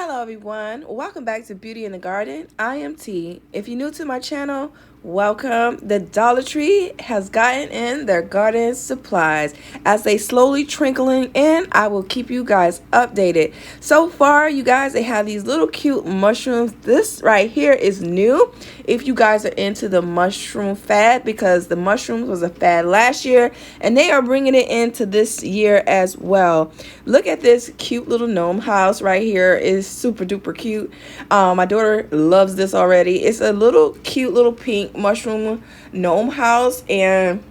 Hello everyone, welcome back to Beauty in the Garden. I am T. If you're new to my channel, welcome. The Dollar Tree has gotten in their garden supplies. As they slowly trickling in, I will keep you guys updated. So far, you guys, they have these little cute mushrooms. This right here is new. If you guys are into the mushroom fad, because the mushrooms was a fad last year, and they are bringing it into this year as well. Look at this cute little gnome house right here. It's super duper cute. My daughter loves this already. It's a little cute little pink mushroom gnome house, and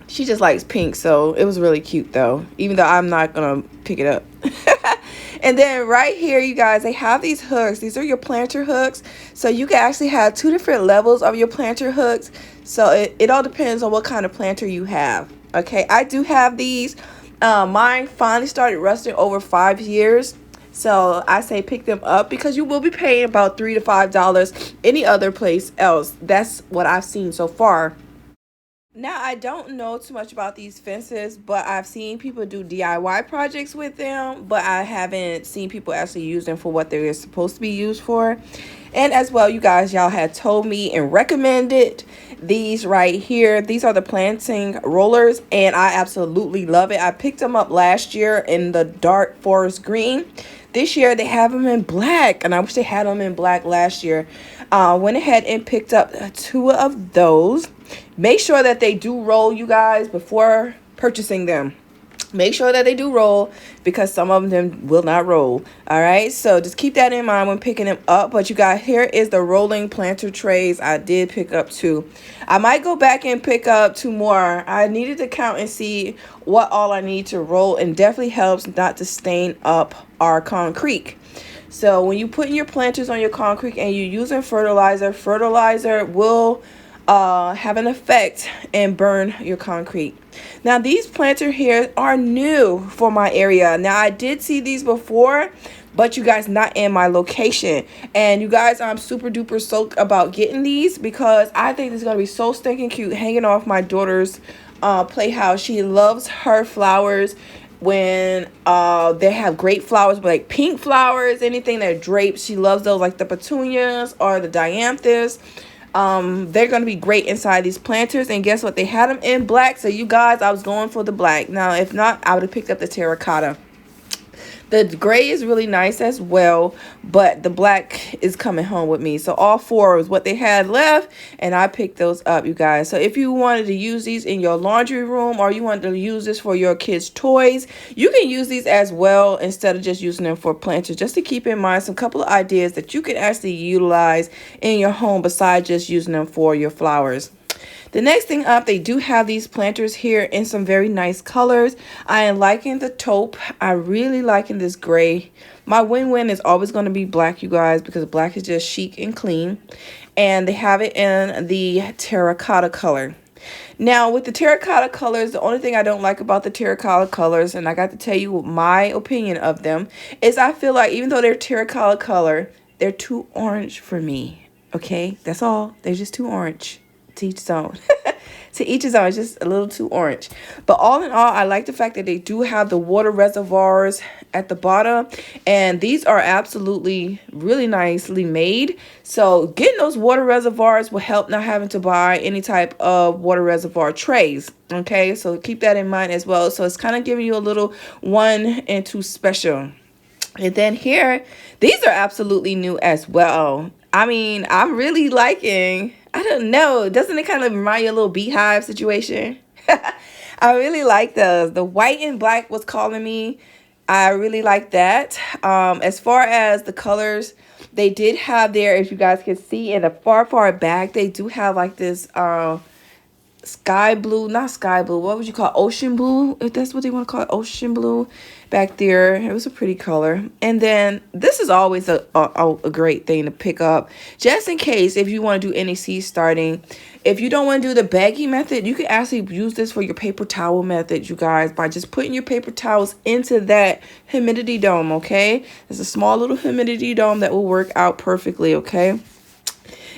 she just likes pink, so it was really cute though, even though I'm not gonna pick it up. And then right here, you guys, they have these hooks. These are your planter hooks, so you can actually have two different levels of your planter hooks. So it all depends on what kind of planter you have. Okay, I do have these. Mine finally started rusting over 5 years, so I say pick them up because you will be paying about $3 to $5 any other place else. That's what I've seen so far. Now, I don't know too much about these fences, but I've seen people do DIY projects with them, but I haven't seen people actually use them for what they're supposed to be used for. And as well, you guys, y'all had told me and recommended these right here. These are the planting rollers, and I absolutely love it. I picked them up last year in the dark forest green. This year, they have them in black, and I wish they had them in black last year. Went ahead and picked up 2 of those. Make sure that they do roll, you guys, before purchasing them. Make sure that they do roll, because some of them will not roll. All right, so just keep that in mind when picking them up. But you guys, here is the rolling planter trays. I did pick up 2. I might go back and pick up 2 more. I needed to count and see what all I need to roll, and definitely helps not to stain up our concrete. So when you put your planters on your concrete and you're using fertilizer, fertilizer will have an effect and burn your concrete. Now, these planters here are new for my area. Now, I did see these before, but you guys, not in my location. And you guys, I'm super duper stoked about getting these, because I think it's gonna be so stinking cute hanging off my daughter's playhouse. She loves her flowers when they have great flowers, like pink flowers, anything that drapes. She loves those, like the petunias or the dianthus. They're going to be great inside these planters. And guess what? They had them in black. So you guys, I was going for the black. Now, if not, I would have picked up the terracotta. The gray is really nice as well, but the black is coming home with me. So all 4 was what they had left, and I picked those up, you guys. So if you wanted to use these in your laundry room, or you wanted to use this for your kids' toys, you can use these as well instead of just using them for planters. Just to keep in mind some couple of ideas that you can actually utilize in your home besides just using them for your flowers. The next thing up, they do have these planters here in some very nice colors. I am liking the taupe. I really liking this gray. My win-win is always going to be black, you guys, because black is just chic and clean. And they have it in the terracotta color. Now, with the terracotta colors, the only thing I don't like about the terracotta colors, and I got to tell you my opinion of them, is I feel like even though they're terracotta color, they're too orange for me. Okay, that's all. They're just too orange. To each his own. To each his own. It's just a little too orange. But all in all, I like the fact that they do have the water reservoirs at the bottom. And these are absolutely really nicely made. So getting those water reservoirs will help not having to buy any type of water reservoir trays. Okay, so keep that in mind as well. So it's kind of giving you a little 1 and 2 special. And then here, these are absolutely new as well. I mean, I'm really liking, I don't know, doesn't it kind of remind you of a little beehive situation? I really like those. The white and black was calling me. I really like that. As far as the colors, they did have there, if you guys can see in the far back, they do have like this sky blue, not sky blue, what would you call it? Ocean blue, if that's what they want to call it, ocean blue back there. It was a pretty color. And then this is always a great thing to pick up, just in case if you want to do any seed starting. If you don't want to do the baggy method, you can actually use this for your paper towel method, you guys, by just putting your paper towels into that humidity dome. Okay, it's a small little humidity dome that will work out perfectly. Okay.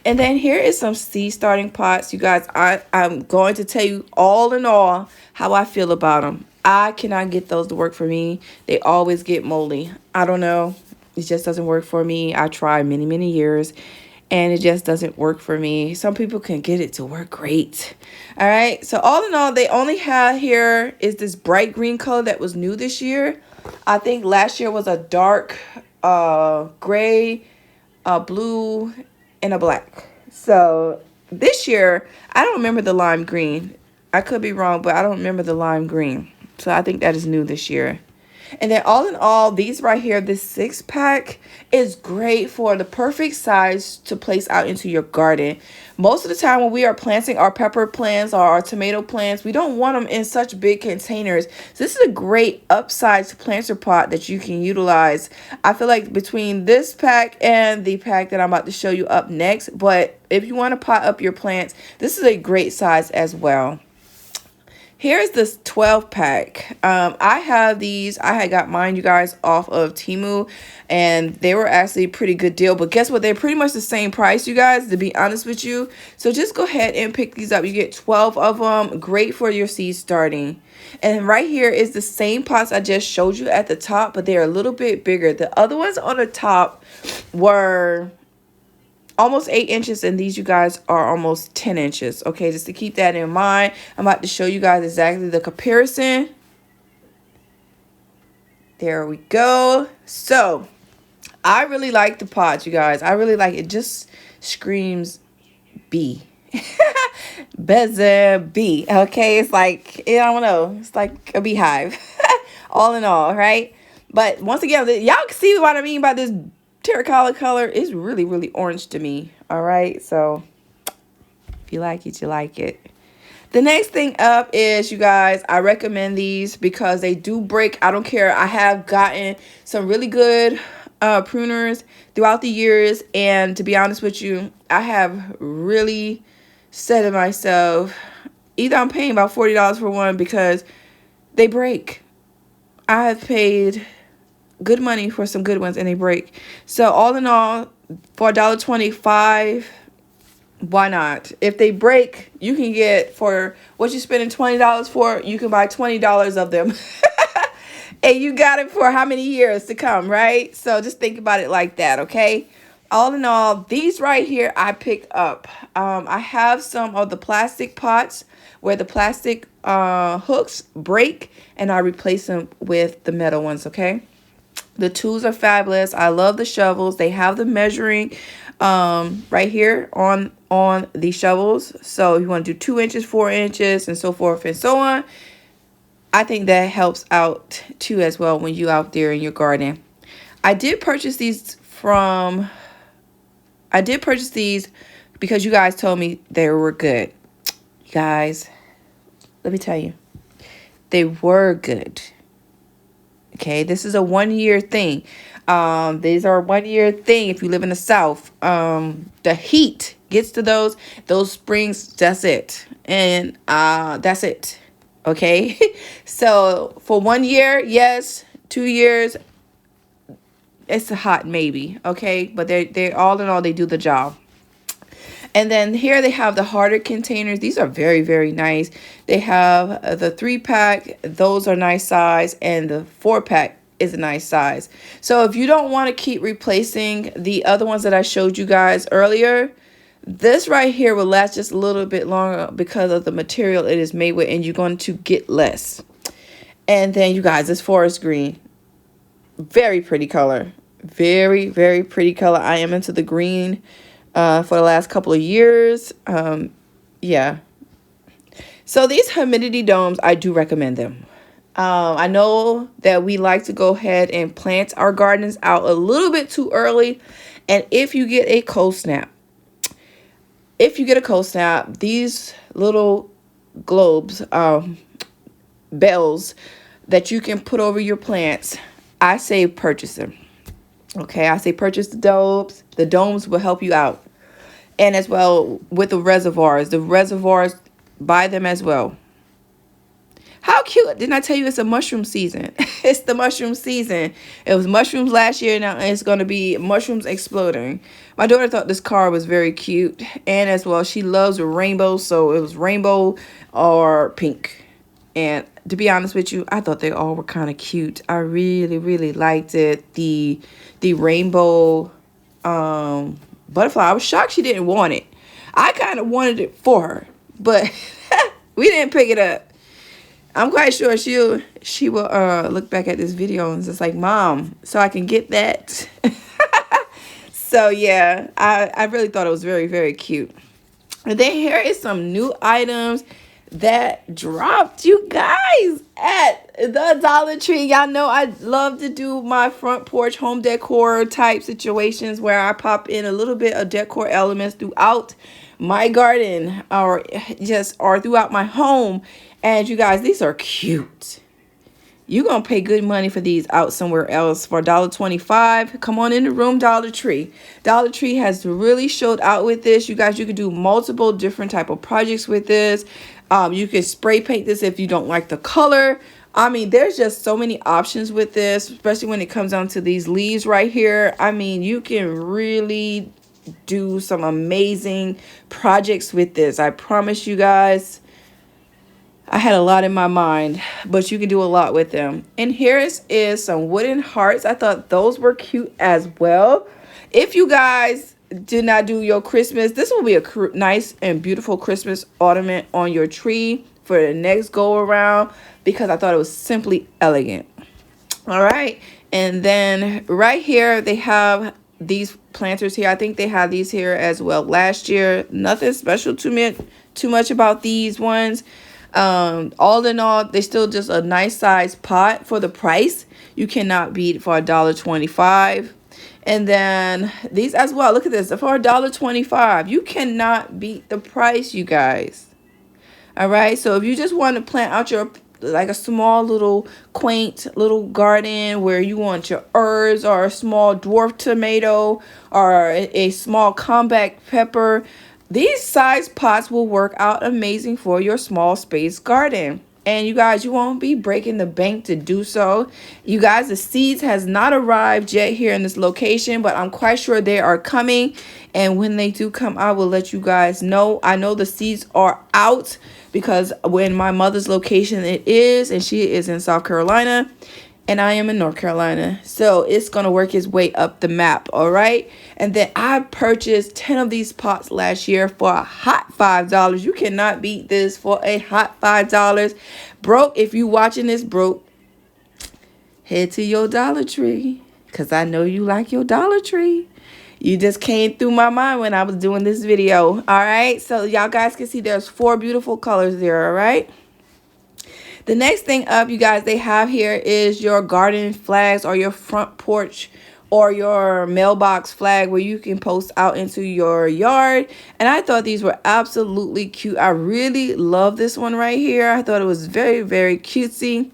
And then here is some seed starting pots. You guys, I'm going to tell you all in all how I feel about them. I cannot get those to work for me. They always get moldy. I don't know. It just doesn't work for me. I tried many years and it just doesn't work for me. Some people can get it to work great. All right. So all in all, they only have here is this bright green color that was new this year. I think last year was a dark gray, blue, and a black. So this year, I don't remember the lime green. I could be wrong, but I don't remember the lime green. So I think that is new this year. And then all in all, these right here, this 6-pack is great for the perfect size to place out into your garden. Most of the time when we are planting our pepper plants or our tomato plants, we don't want them in such big containers. So this is a great upsized planter pot that you can utilize. I feel like between this pack and the pack that I'm about to show you up next, but if you want to pot up your plants, this is a great size as well. Here's this 12-pack. I have these. I had got mine, you guys, off of Temu, and they were actually a pretty good deal. But guess what? They're pretty much the same price, you guys, to be honest with you. So just go ahead and pick these up. You get 12 of them. Great for your seeds starting. And right here is the same pots I just showed you at the top, but they're a little bit bigger. The other ones on the top were almost 8 inches, and these, you guys, are almost 10 inches. Okay, just to keep that in mind, I'm about to show you guys exactly the comparison. There we go. So I really like the pots, you guys. I really like it. Just screams bee. Bezza bee. Okay, it's like, I don't know, it's like a beehive. All in all, right? But once again, y'all can see what I mean by this terracotta color. Is really orange to me. All right, so if you like it, you like it. The next thing up is, you guys, I recommend these because they do break. I don't care. I have gotten some really good pruners throughout the years, and to be honest with you, I have really said to myself, either I'm paying about $40 for one because they break. I have paid good money for some good ones and they break. So all in all, for $1.25, why not? If they break, you can get, for what you're spending $20 for, you can buy $20 of them. And you got it for how many years to come, right? So just think about it like that, okay? All in all, these right here I picked up. I have some of the plastic pots where the plastic hooks break, and I replace them with the metal ones, okay? The tools are fabulous. I love the shovels. They have the measuring right here on the shovels. So if you want to do 2 inches, 4 inches, and so forth and so on, I think that helps out too as well when you out there in your garden. I did purchase these because you guys told me they were good. You guys, let me tell you, they were good. Okay, this is a 1-year thing. These are a 1-year thing if you live in the South. The heat gets to those springs, that's it. And that's it. Okay, so for 1 year, yes. 2 years, it's a hot maybe. Okay, but they all in all, they do the job. And then here they have the harder containers. These are very nice. They have the 3-pack. Those are nice size. And the 4-pack is a nice size. So if you don't want to keep replacing the other ones that I showed you guys earlier, this right here will last just a little bit longer because of the material it is made with, and you're going to get less. And then, you guys, this forest green. Very pretty color. Very pretty color. I am into the green for the last couple of years. Yeah. So these humidity domes, I do recommend them. I know that we like to go ahead and plant our gardens out a little bit too early. And if you get a cold snap, these little globes, bells that you can put over your plants, I say purchase them. Okay, I say purchase the domes. The domes will help you out. And as well with the reservoirs. The reservoirs, buy them as well. How cute. Didn't I tell you it's a mushroom season? It's the mushroom season. It was mushrooms last year. Now it's going to be mushrooms exploding. My daughter thought this card was very cute. And as well, she loves rainbows. So it was rainbow or pink. And to be honest with you, I thought they all were kind of cute. I really, really liked it. The rainbow butterfly. I was shocked she didn't want it. I kind of wanted it for her, but we didn't pick it up. I'm quite sure she will look back at this video and just like, Mom, so I can get that. So yeah, I really thought it was very, very cute. And then here is some new items that dropped, you guys, at the Dollar Tree. Y'all know I love to do my front porch home decor type situations where I pop in a little bit of decor elements throughout my garden or throughout my home. And you guys, these are cute. You're going to pay good money for these out somewhere else for $1.25. Come on in the room, Dollar Tree. Dollar Tree has really showed out with this. You guys, you could do multiple different type of projects with this. You can spray paint this if you don't like the color. I mean, there's just so many options with this, especially when it comes down to these leaves right here. I mean, you can really do some amazing projects with this. I promise you guys. I had a lot in my mind, but you can do a lot with them. And here is some wooden hearts. I thought those were cute as well. If you guys did not do your Christmas, this will be a nice and beautiful Christmas ornament on your tree for the next go around because I thought it was simply elegant. All right. And then right here, they have these planters here. I think they had these here as well last year. Nothing special to me too much about these ones. All in all, they still just a nice size pot for the price. You cannot beat for $1.25. And then these as well. Look at this. For $1.25, you cannot beat the price, you guys. All right. So if you just want to plant out your like a small little quaint little garden where you want your herbs or a small dwarf tomato or a small combat pepper, these size pots will work out amazing for your small space garden. And you guys, you won't be breaking the bank to do so. You guys, the seeds has not arrived yet here in this location, but I'm quite sure they are coming. And when they do come, I will let you guys know. I know the seeds are out because when my mother's location it is, and she is in South Carolina. And I am in North Carolina. So it's going to work its way up the map. All right. And then I purchased 10 of these pots last year for a hot $5. You cannot beat this for a hot $5. Broke, if you watching this, broke, head to your Dollar Tree. Because I know you like your Dollar Tree. You just came through my mind when I was doing this video. All right. So y'all guys can see there's 4 beautiful colors there. All right. The next thing up, you guys, they have here is your garden flags or your front porch or your mailbox flag where you can post out into your yard. And I thought these were absolutely cute. I really love this one right here. I thought it was very, very cutesy.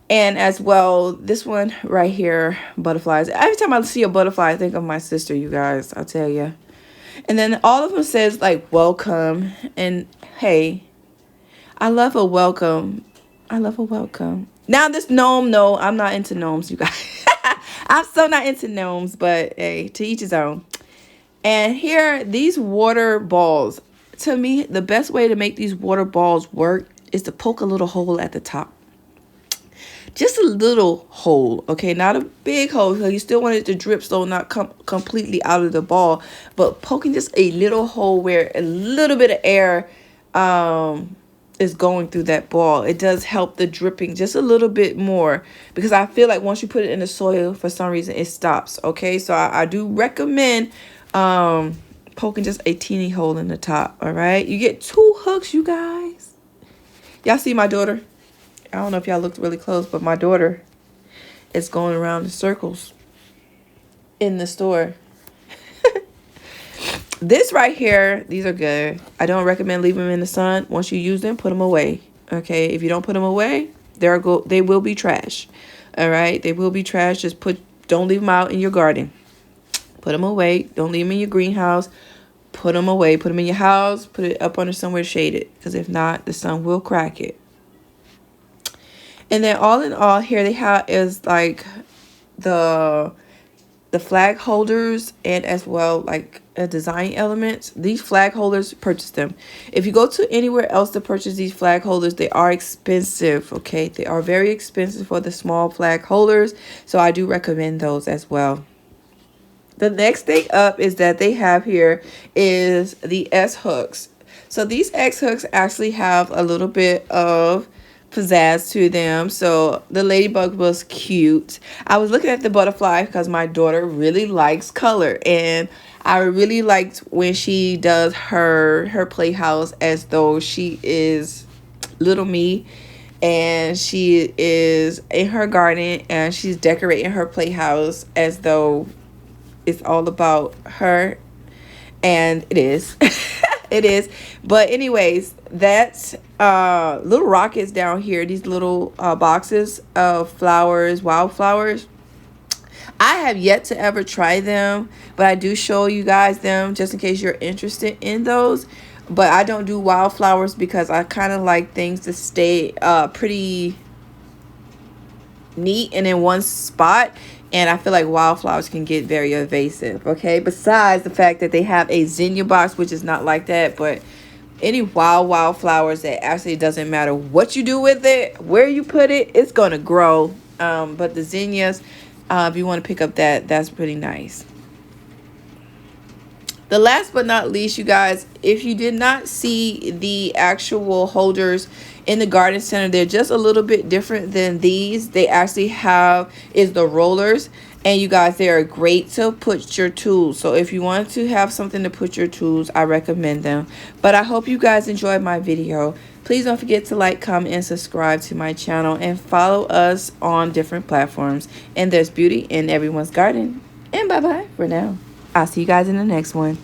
And as well, this one right here, butterflies. Every time I see a butterfly, I think of my sister, you guys, I'll tell you. And then all of them says like welcome. And hey, I love a welcome. I love a welcome. Now this gnome, no, I'm not into gnomes, you guys. I'm so not into gnomes, but hey, to each his own. And here, these water balls. To me, the best way to make these water balls work is to poke a little hole at the top. Just a little hole, okay? Not a big hole, so you still want it to drip so not come completely out of the ball. But poking just a little hole where a little bit of air is going through that ball. It does help the dripping just a little bit more because I feel like once you put it in the soil, for some reason, it stops, okay? So I do recommend poking just a teeny hole in the top, all right? You get 2 hooks, you guys. Y'all see my daughter? I don't know if y'all looked really close, but my daughter is going around in circles in the store. This right here, these are good. I don't recommend leaving them in the sun. Once you use them, put them away. Okay, if you don't put them away, they will be trash. All right, they will be trash. Just don't leave them out in your garden. Put them away. Don't leave them in your greenhouse. Put them away. Put them in your house. Put it up under somewhere shaded, because if not, the sun will crack it. And then all in all, here they have is like the the flag holders and as well like design elements. These flag holders, purchase them. If you go to anywhere else to purchase these flag holders, they are expensive. Okay, they are very expensive for the small flag holders, so I do recommend those as well. The next thing up is that they have here is the S hooks. So these X hooks actually have a little bit of pizzazz to them. So the ladybug was cute. I was looking at the butterfly because my daughter really likes color, and I really liked when she does her playhouse as though she is little me, and she is in her garden and she's decorating her playhouse as though it's all about her, and it is. It is. But anyways, that's little rockets down here, these little boxes of flowers, wildflowers. I have yet to ever try them, but I do show you guys them just in case you're interested in those. But I don't do wildflowers because I kind of like things to stay pretty neat and in one spot, and I feel like wildflowers can get very evasive. Okay, besides the fact that they have a zinnia box, which is not like that, but any wildflowers that actually doesn't matter what you do with it, where you put it, it's gonna grow. But the zinnias, if you want to pick up that's pretty nice. The last but not least, you guys, if you did not see the actual holders in the garden center, they're just a little bit different than these. They actually have is the rollers, and you guys, they are great to put your tools. So if you want to have something to put your tools, I recommend them. But I hope you guys enjoyed my video. Please don't forget to like, comment, and subscribe to my channel, and follow us on different platforms. And there's beauty in everyone's garden. And bye bye for now. I'll see you guys in the next one.